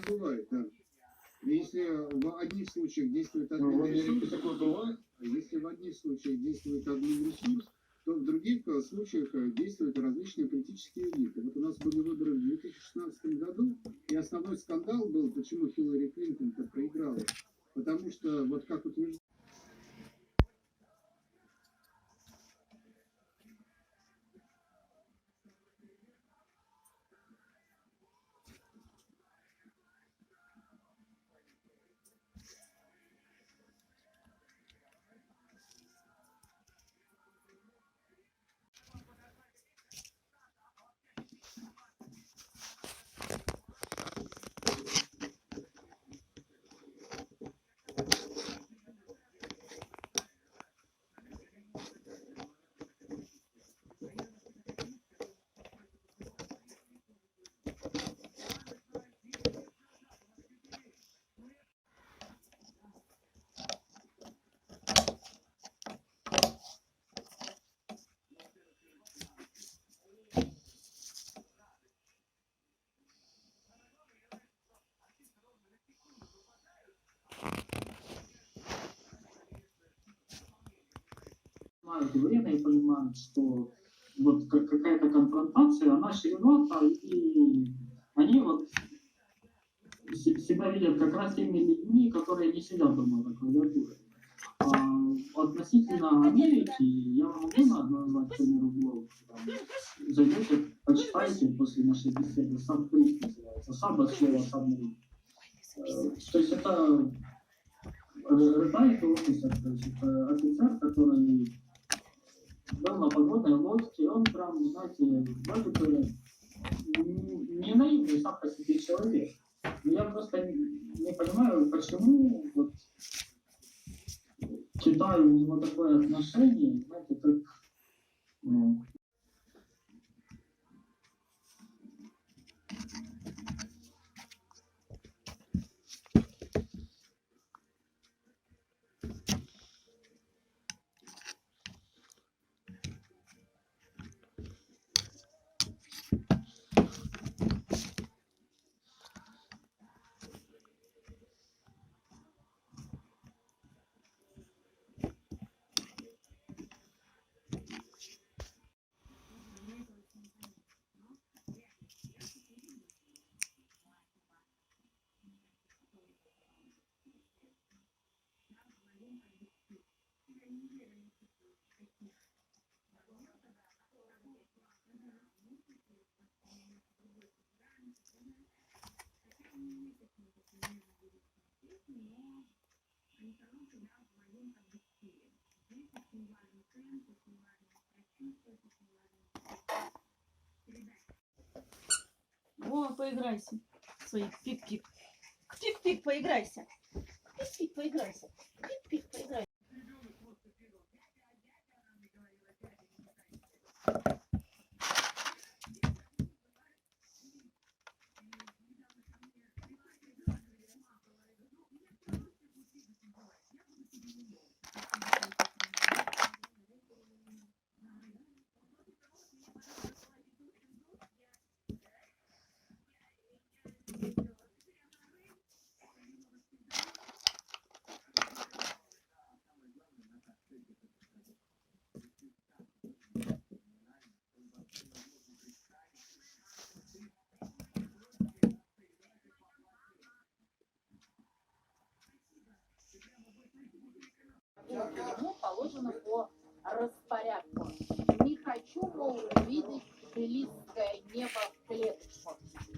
бывает, да. Если в одних случаях действует если в одних случаях действует админ ресурс, то в других случаях действуют различные политические элиты. Вот у нас были выборы в 2016 году, и основной скандал был, почему Хиллари Клинтон-то проиграла. Потому что, вот как утверждают, время и понимают, что вот какая-то конфронтация, она чревата, и они вот себя видят как раз теми людьми, которые не сидят дома за клавиатурой. Относительно Америки, я вам могу назвать, к примеру, блог. Зайдете, почитайте после нашей беседы, сам приз называется, сам от слова «сам». То есть это рыбак и офицер, то есть это офицер, который был на подводной лодке, и он прям, знаете, вроде бы не наивный сам по себе человек. Но я просто не понимаю, почему вот к Китаю у него такое отношение, знаете, как, ну, О, поиграйся. Свои пик-пик. Пик-пик, поиграйся. Пик-пик, поиграйся. Пик-пик, поиграйся. Ему положено по распорядку. Не хочу, мол, видеть чилийское небо в клеточку.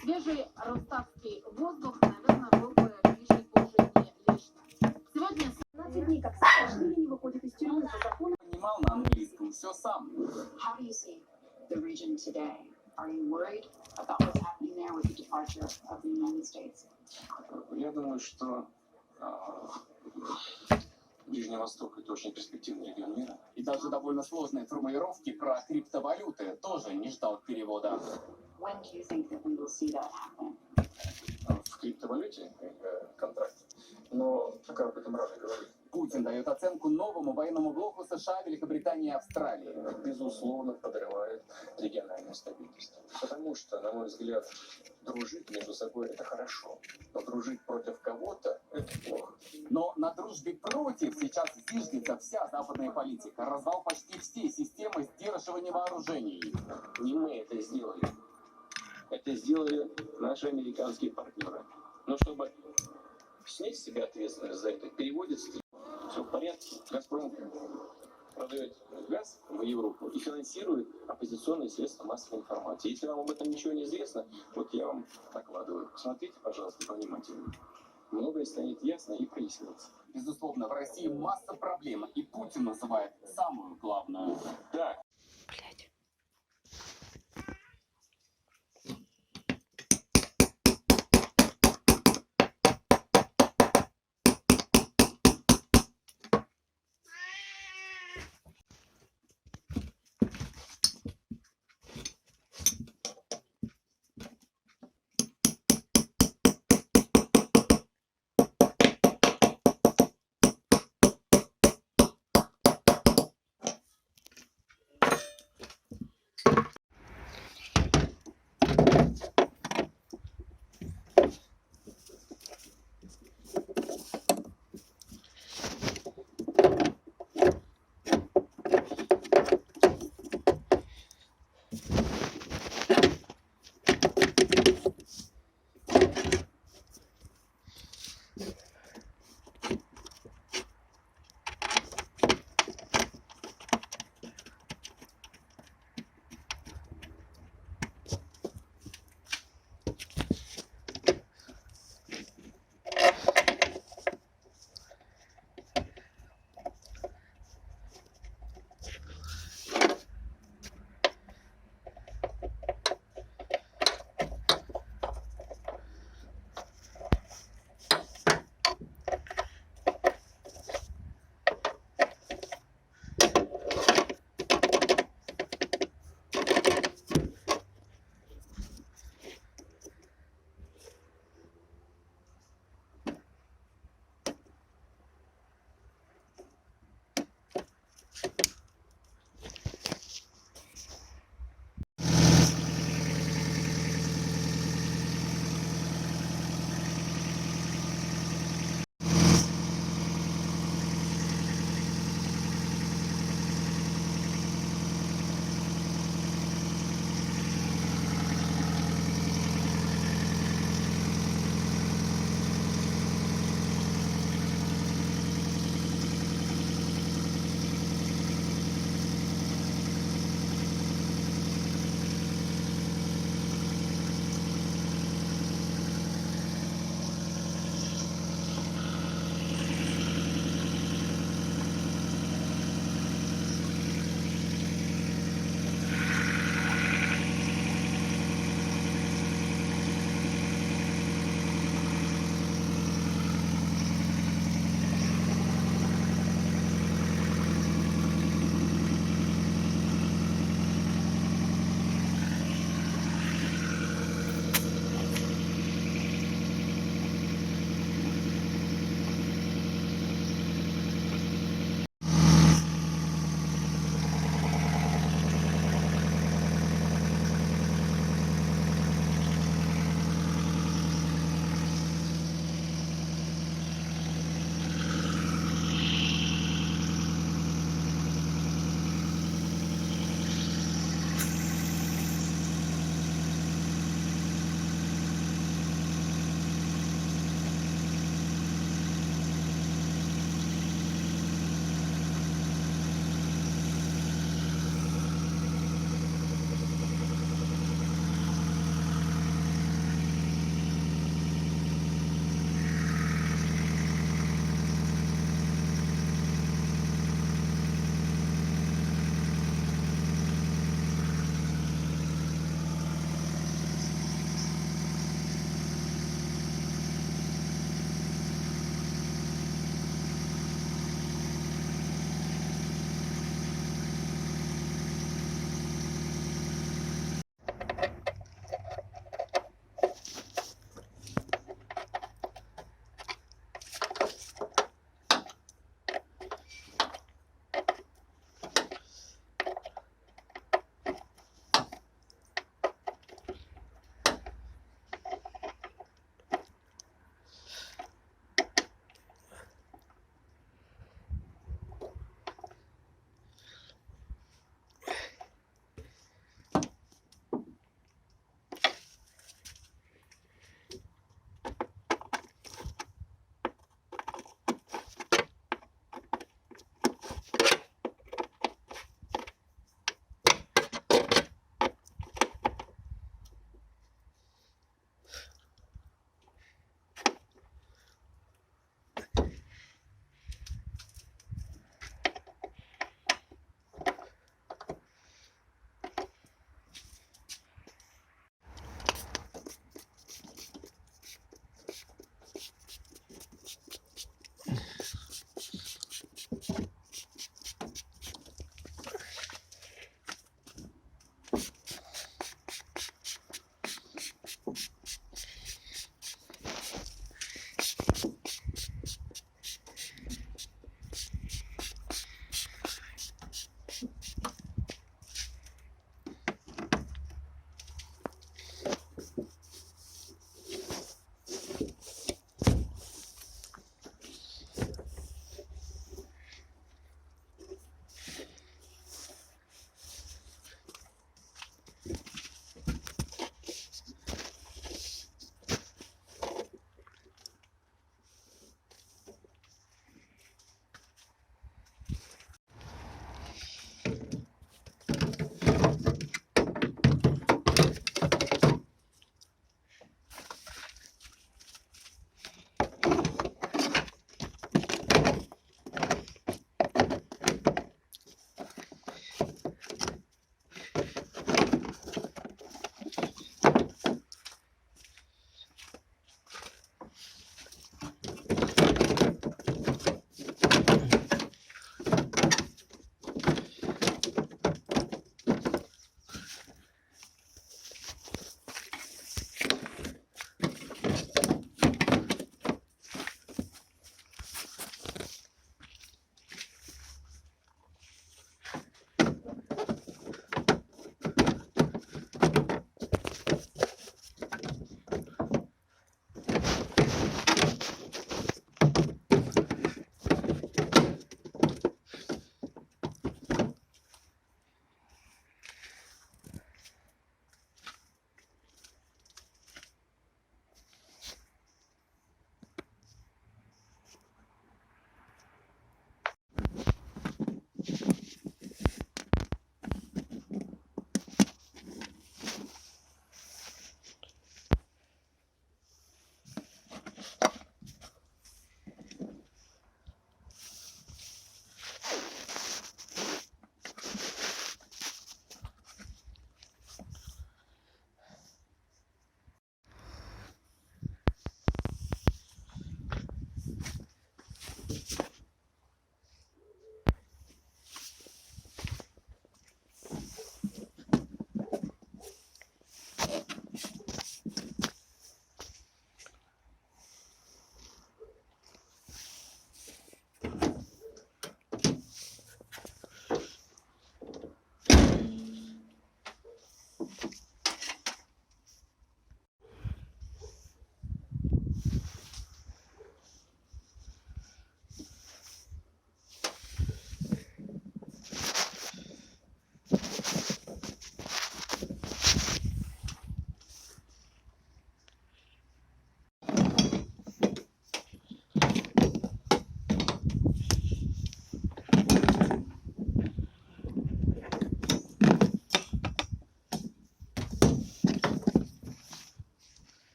Свежий ростовский воздух, наверное, был бы ближе тоже не лишним. Сегодня 17 дней, как Саакашвили не выходит из тюрьмы по закону. Понимал на английском все сам. How do you see the region today? Are you worried about what's happening there with the departure of the United States? Я думаю, что Ближний Восток — это очень перспективный регион мира. И даже довольно сложные формулировки про криптовалюты тоже не ждал перевода. When do you think that we will see that happen? В криптовалюте контракт. Но пока об этом рано говорить. Путин дает оценку новому военному блоку США, Великобритании и Австралии. Безусловно, подрывает региональную стабильность. Потому Потому что, на мой взгляд, дружить между собой это хорошо, но дружить против кого-то это плохо. Но на дружбе против сейчас зиждется вся западная политика. Развал почти все системы сдерживания вооружений. Не мы это сделали. Это сделали наши американские партнеры. Но чтобы снять с себя ответственность за это, переводится, все в порядке. «Газпром» продает газ в Европу и финансирует оппозиционные средства массовой информации. Если вам об этом ничего не известно, вот я вам докладываю. Смотрите, пожалуйста, повнимательнее. Многое станет ясно и прояснится. Безусловно, в России масса проблем, и Путин называет самую главную. Так,